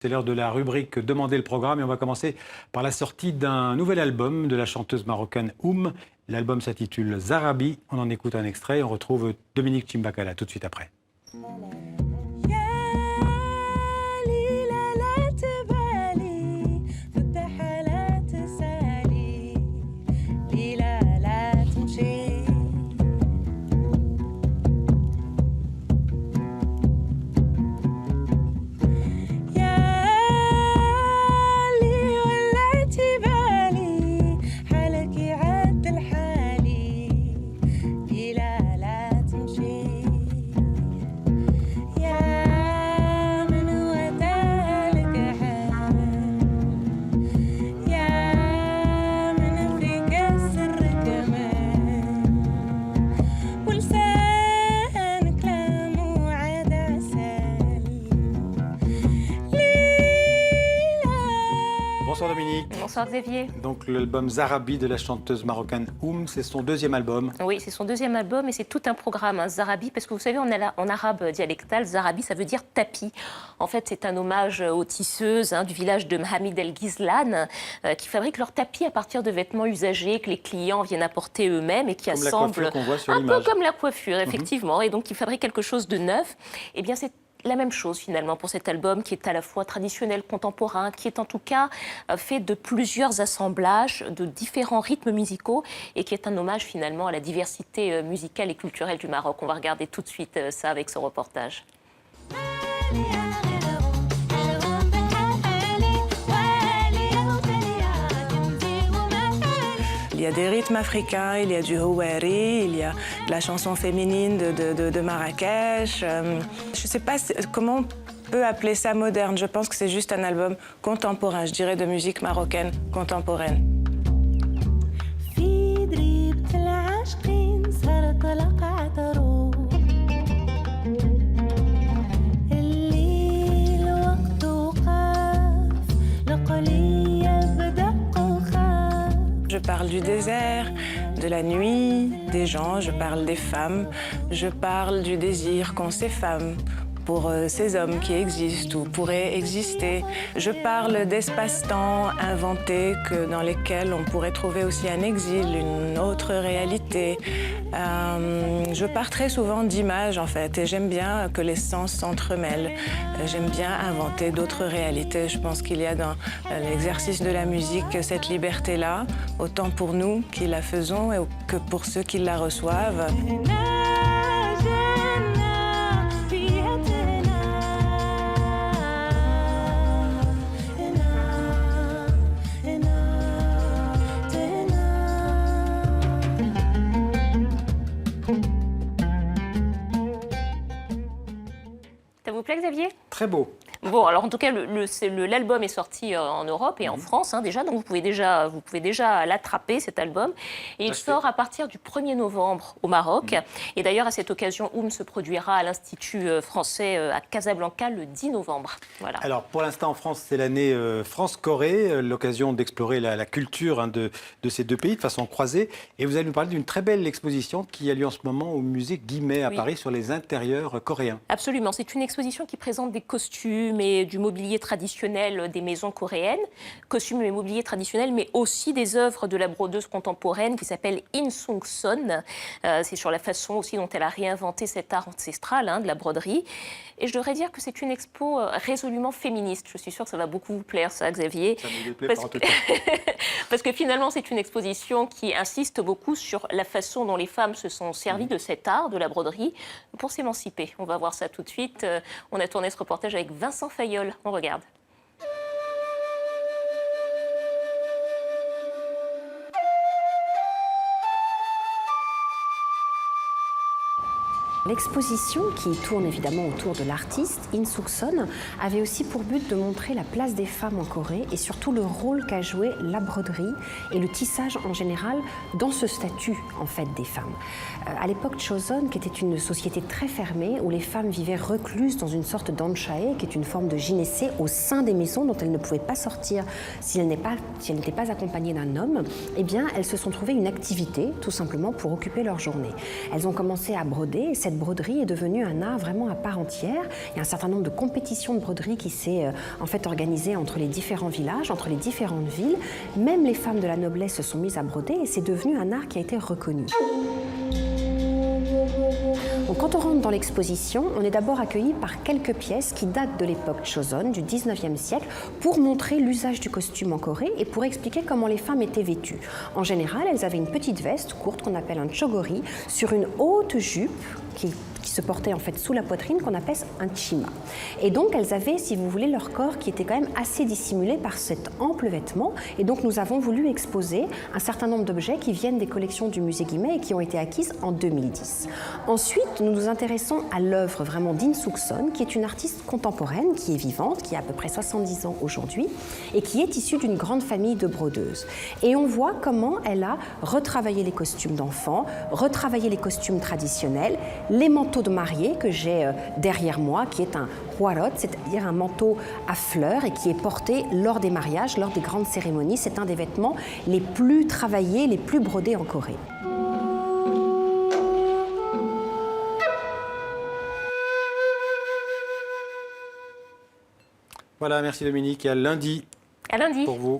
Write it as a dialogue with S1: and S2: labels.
S1: C'est l'heure de la rubrique Demandez le programme et on va commencer par la sortie d'un nouvel album de la chanteuse marocaine Oum. L'album s'intitule Zarabi. On en écoute un extrait et on retrouve Dominique Chimbakala tout de suite après. Bonsoir Dominique.
S2: Bonsoir Xavier.
S1: Donc l'album Zarabi de la chanteuse marocaine Oum, c'est son deuxième album.
S2: Oui, c'est son deuxième album et c'est tout un programme, Zarabi, parce que vous savez, en arabe dialectal, Zarabi, ça veut dire tapis. En fait, c'est un hommage aux tisseuses du village de Mohamed El Ghizlan qui fabriquent leurs tapis à partir de vêtements usagés que les clients viennent apporter eux-mêmes et qui assemblent
S1: qu'on voit sur
S2: un
S1: l'image.
S2: peu comme la coiffure, effectivement, et donc qui fabriquent quelque chose de neuf. Eh bien, c'est la même chose finalement pour cet album qui est à la fois traditionnel, contemporain, qui est en tout cas fait de plusieurs assemblages de différents rythmes musicaux et qui est un hommage finalement à la diversité musicale et culturelle du Maroc. On va regarder tout de suite ça avec ce reportage.
S3: Il y a des rythmes africains, il y a du houari, il y a de la chanson féminine de Marrakech. Je ne sais pas comment on peut appeler ça moderne. Je pense que c'est juste un album contemporain, je dirais de musique marocaine contemporaine. Je parle du désert, de la nuit, des gens, je parle des femmes, je parle du désir qu'ont ces femmes pour ces hommes qui existent ou pourraient exister. Je parle d'espace-temps inventés dans lesquels on pourrait trouver aussi un exil, une autre réalité. Je pars très souvent d'images en fait et j'aime bien que les sens s'entremêlent. J'aime bien inventer d'autres réalités. Je pense qu'il y a dans l'exercice de la musique cette liberté-là, autant pour nous qui la faisons que pour ceux qui la reçoivent.
S2: Ça vous plaît Xavier ?
S1: Très beau.
S2: Bon, alors en tout cas, l'album est sorti en Europe et en France déjà, donc vous pouvez déjà l'attraper, cet album. Et il sort à partir du 1er novembre au Maroc. Et d'ailleurs, à cette occasion, Oum se produira à l'Institut français à Casablanca le 10 novembre. Voilà.
S1: Alors pour l'instant en France, c'est l'année France-Corée, l'occasion d'explorer la culture de ces deux pays de façon croisée. Et vous allez nous parler d'une très belle exposition qui a lieu en ce moment au musée Guimet à Paris sur les intérieurs coréens.
S2: Absolument, c'est une exposition qui présente des costumes et du mobilier traditionnel des maisons coréennes, costumes et mobilier traditionnel, mais aussi des œuvres de la brodeuse contemporaine qui s'appelle In Sung-son. C'est sur la façon aussi dont elle a réinventé cet art ancestral de la broderie. Et je devrais dire que c'est une expo résolument féministe. Je suis sûre que ça va beaucoup vous plaire, ça, Xavier.
S1: Ça me déplaît pas en tout cas.
S2: Parce que finalement, c'est une exposition qui insiste beaucoup sur la façon dont les femmes se sont servies de cet art, de la broderie, pour s'émanciper. On va voir ça tout de suite. On a tourné ce reportage avec Vincent Fayolle. On regarde.
S4: L'exposition, qui tourne évidemment autour de l'artiste In Sung-son, avait aussi pour but de montrer la place des femmes en Corée et surtout le rôle qu'a joué la broderie et le tissage en général dans ce statut en fait des femmes. À l'époque Choson, qui était une société très fermée où les femmes vivaient recluses dans une sorte d'anchae, qui est une forme de gynécée au sein des maisons dont elles ne pouvaient pas sortir si elles n'étaient pas accompagnées d'un homme, eh bien elles se sont trouvées une activité tout simplement pour occuper leur journée. Elles ont commencé à broder. Cette cette broderie est devenue un art vraiment à part entière. Il y a un certain nombre de compétitions de broderie qui s'est en fait organisées entre les différents villages, entre les différentes villes. Même les femmes de la noblesse se sont mises à broder et c'est devenu un art qui a été reconnu. Donc, quand on rentre dans l'exposition, on est d'abord accueilli par quelques pièces qui datent de l'époque Joseon, du 19e siècle, pour montrer l'usage du costume en Corée et pour expliquer comment les femmes étaient vêtues. En général, elles avaient une petite veste courte qu'on appelle un chogori sur une haute jupe qui se portait en fait sous la poitrine, qu'on appelle un chima. Et donc elles avaient, si vous voulez, leur corps qui était quand même assez dissimulé par cet ample vêtement. Et donc nous avons voulu exposer un certain nombre d'objets qui viennent des collections du musée Guimet et qui ont été acquises en 2010. Ensuite, nous nous intéressons à l'œuvre vraiment d'In Suk-son, qui est une artiste contemporaine, qui est vivante, qui a à peu près 70 ans aujourd'hui, et qui est issue d'une grande famille de brodeuses. Et on voit comment elle a retravaillé les costumes d'enfants, retravaillé les costumes traditionnels, les manteaux de mariée que j'ai derrière moi, qui est un hwarot, c'est-à-dire un manteau à fleurs et qui est porté lors des mariages, lors des grandes cérémonies. C'est un des vêtements les plus travaillés, les plus brodés en Corée.
S1: Voilà, merci Dominique. À lundi.
S2: À lundi.
S1: Pour vous.